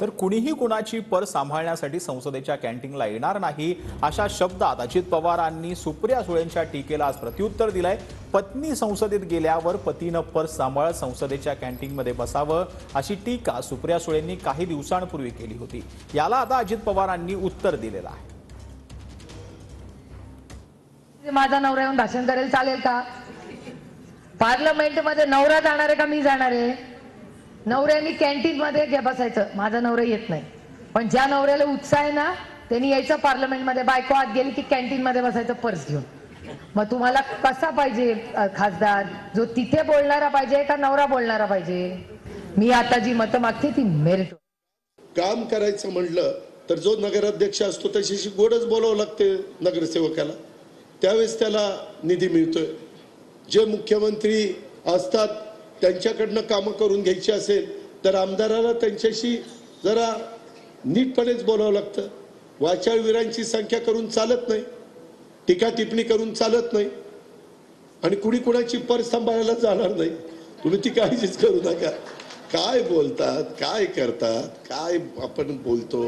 तर कुणीही कुणाची पर्स सांभाळण्यासाठी संसदेच्या कॅन्टीनला येणार नाही अशा शब्दात अजित पवारांनी सुप्रिया सुळेंच्या टीकेला आज प्रत्युत्तर दिलंय। पत्नी संसदेत गेल्यावर पतीनं पर्स सांभाळत संसदेच्या कॅन्टीनमध्ये बसावं अशी टीका सुप्रिया सुळेंनी काही दिवसांपूर्वी केली होती। याला आता अजित पवारांनी उत्तर दिलेलं आहे। माझा नवरा येऊन भाषण करेल चालेल का? पार्लमेंटमध्ये नवरा जाणार आहे का मी जाणार आहे? नवऱ्याने कॅन्टीन मध्ये बसायचं, माझा नवरा येत नाही, पण ज्या नवऱ्याला उत्साह आहे ना त्यांनी यायचं पार्लमेंटमध्ये। बायको आत गेली की कॅन्टीन मध्ये बसायचं पर्स घेऊन। मग तुम्हाला कसा पाहिजे खासदार? जो तिथे बोलणारा पाहिजे का नवरा बोलणारा पाहिजे? मी आता जी मतं मागते ती मेरिट। काम करायचं म्हटलं तर जो नगराध्यक्ष असतो त्याच्याशी गोडच बोलावं लागते नगरसेवकाला, त्यावेळेस त्याला निधी मिळतोय। जे मुख्यमंत्री असतात त्यांच्याकडनं कामं करून घ्यायची असेल तर आमदाराला त्यांच्याशी जरा नीटपणेच बोलावं लागतं। वाचाळवीरांची संख्या करून चालत नाही, टीका टिप्पणी करून चालत नाही, आणि कुणी कुणाची पर्स सांभाळायला जाणार नाही। तुम्ही ती काळजीच करू नका। काय बोलतात, काय करतात, काय आपण बोलतो